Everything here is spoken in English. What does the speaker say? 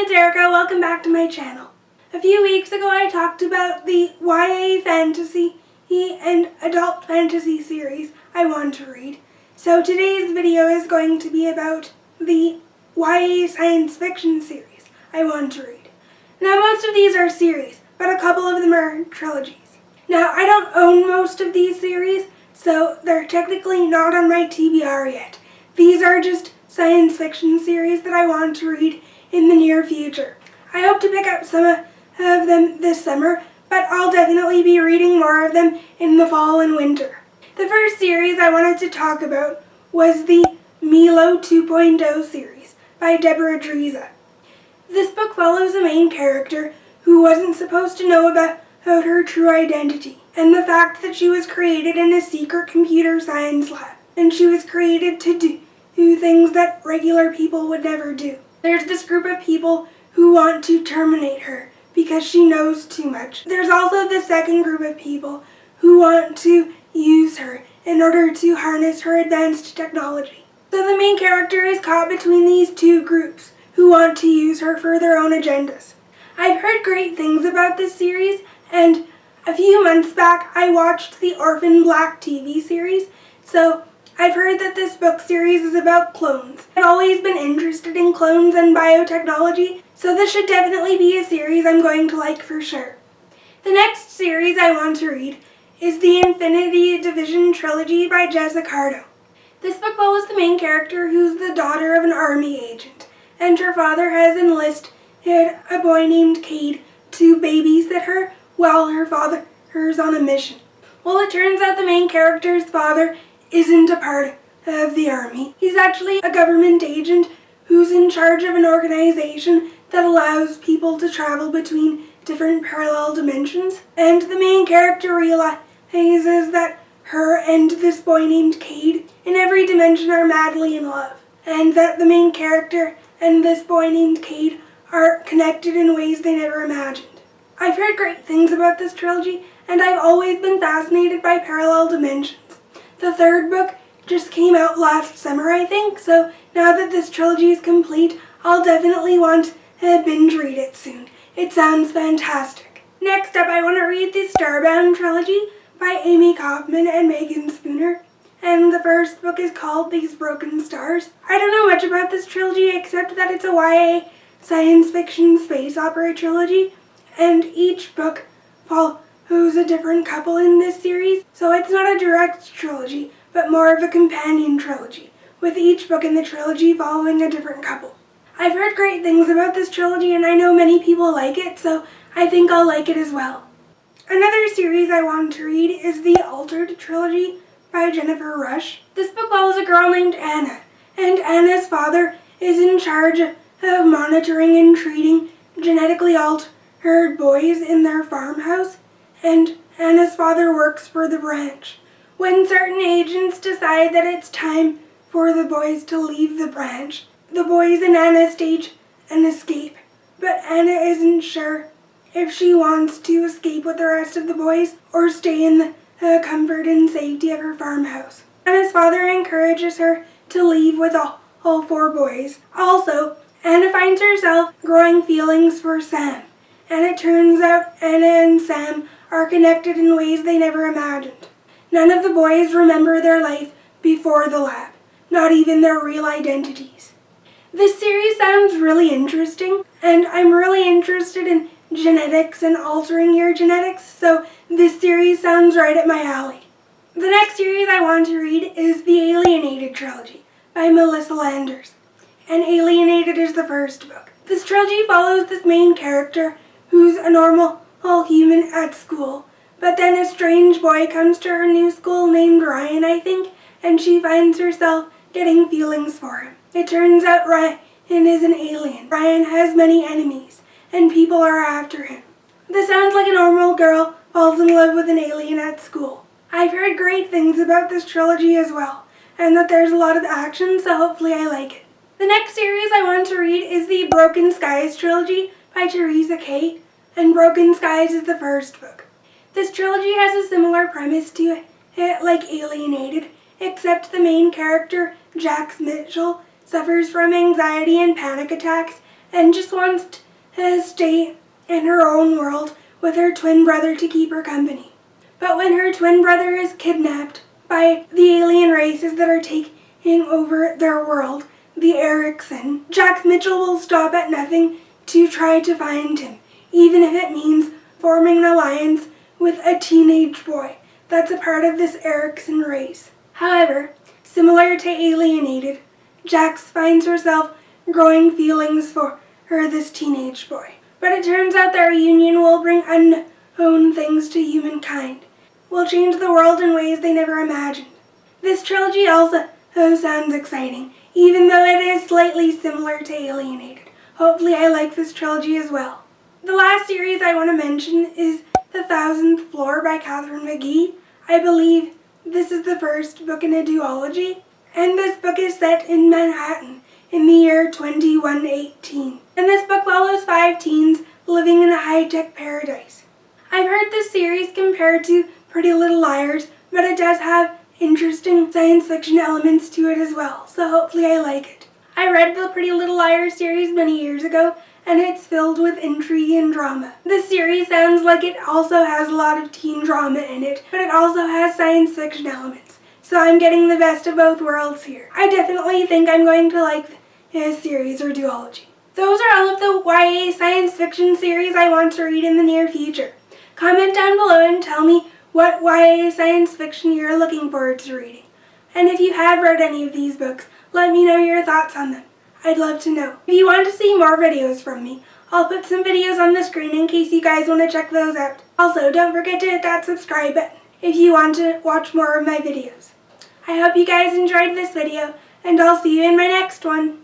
it's Erica. Welcome back to my channel. A few weeks ago I talked about the YA fantasy and adult fantasy series I want to read. So today's video is going to be about the YA science fiction series I want to read. Now most of these are series, but a couple of them are trilogies. Now I don't own most of these series, so they're technically not on my TBR yet. These are just science fiction series that I want to read in the near future. I hope to pick up some of them this summer, but I'll definitely be reading more of them in the fall and winter. The first series I wanted to talk about was the Milo 2.0 series by Deborah Dreza. This book follows a main character who wasn't supposed to know about her true identity and the fact that she was created in a secret computer science lab, and she was created to do things that regular people would never do. There's this group of people who want to terminate her because she knows too much. There's also the second group of people who want to use her in order to harness her advanced technology. So the main character is caught between these two groups who want to use her for their own agendas. I've heard great things about this series, and a few months back I watched the Orphan Black TV series, so I've heard that this book series is about clones. I've always been interested in clones and biotechnology, so this should definitely be a series I'm going to like for sure. The next series I want to read is the Infinity Division trilogy by Jessica Cardo. This book follows the main character who's the daughter of an army agent, and her father has enlisted a boy named Cade to babysit her while her father is on a mission. Well, it turns out the main character's father isn't a part of the army. He's actually a government agent who's in charge of an organization that allows people to travel between different parallel dimensions. And the main character realizes that her and this boy named Cade in every dimension are madly in love, and that the main character and this boy named Cade are connected in ways they never imagined. I've heard great things about this trilogy, and I've always been fascinated by parallel dimensions. The third book just came out last summer, I think, so now that this trilogy is complete, I'll definitely want to binge read it soon. It sounds fantastic. Next up, I want to read the Starbound trilogy by Amy Kaufman and Megan Spooner, and the first book is called These Broken Stars. I don't know much about this trilogy except that it's a YA science fiction space opera trilogy, and each book follows a different couple in this series, so it's not a direct trilogy, but more of a companion trilogy, with each book in the trilogy following a different couple. I've heard great things about this trilogy, and I know many people like it, so I think I'll like it as well. Another series I want to read is the Altered trilogy by Jennifer Rush. This book follows a girl named Anna, and Anna's father is in charge of monitoring and treating genetically altered boys in their farmhouse, and Anna's father works for the branch. When certain agents decide that it's time for the boys to leave the branch, the boys and Anna stage an escape, but Anna isn't sure if she wants to escape with the rest of the boys or stay in the comfort and safety of her farmhouse. Anna's father encourages her to leave with all four boys. Also, Anna finds herself growing feelings for Sam, and it turns out Anna and Sam are connected in ways they never imagined. None of the boys remember their life before the lab, not even their real identities. This series sounds really interesting, and I'm really interested in genetics and altering your genetics, so this series sounds right up my alley. The next series I want to read is the Alienated trilogy by Melissa Landers, and Alienated is the first book. This trilogy follows this main character who's a normal human at school, but then a strange boy comes to her new school named Ryan, I think, and she finds herself getting feelings for him. It turns out Ryan is an alien. Ryan has many enemies, and people are after him. This sounds like a normal girl falls in love with an alien at school. I've heard great things about this trilogy as well, and that there's a lot of action, so hopefully I like it. The next series I want to read is the Broken Skies trilogy by Teresa Kay, and Broken Skies is the first book. This trilogy has a similar premise to it like Alienated, except the main character, Jax Mitchell, suffers from anxiety and panic attacks and just wants to stay in her own world with her twin brother to keep her company. But when her twin brother is kidnapped by the alien races that are taking over their world, the Erickson, Jax Mitchell will stop at nothing to try to find him, even if it means forming an alliance with a teenage boy that's a part of this Erickson race. However, similar to Alienated, Jax finds herself growing feelings for this teenage boy. But it turns out their union will bring unknown things to humankind, will change the world in ways they never imagined. This trilogy also sounds exciting, even though it is slightly similar to Alienated. Hopefully I like this trilogy as well. The last series I want to mention is The 1000th Floor by Katharine McGee. I believe this is the first book in a duology, and this book is set in Manhattan in the year 2118. And this book follows 5 teens living in a high-tech paradise. I've heard this series compared to Pretty Little Liars, but it does have interesting science fiction elements to it as well, so hopefully I like it. I read the Pretty Little Liars series many years ago, and it's filled with intrigue and drama. This series sounds like it also has a lot of teen drama in it, but it also has science fiction elements. So I'm getting the best of both worlds here. I definitely think I'm going to like this series or duology. Those are all of the YA science fiction series I want to read in the near future. Comment down below and tell me what YA science fiction you're looking forward to reading. And if you have read any of these books, let me know your thoughts on them. I'd love to know. If you want to see more videos from me, I'll put some videos on the screen in case you guys want to check those out. Also, don't forget to hit that subscribe button if you want to watch more of my videos. I hope you guys enjoyed this video, and I'll see you in my next one.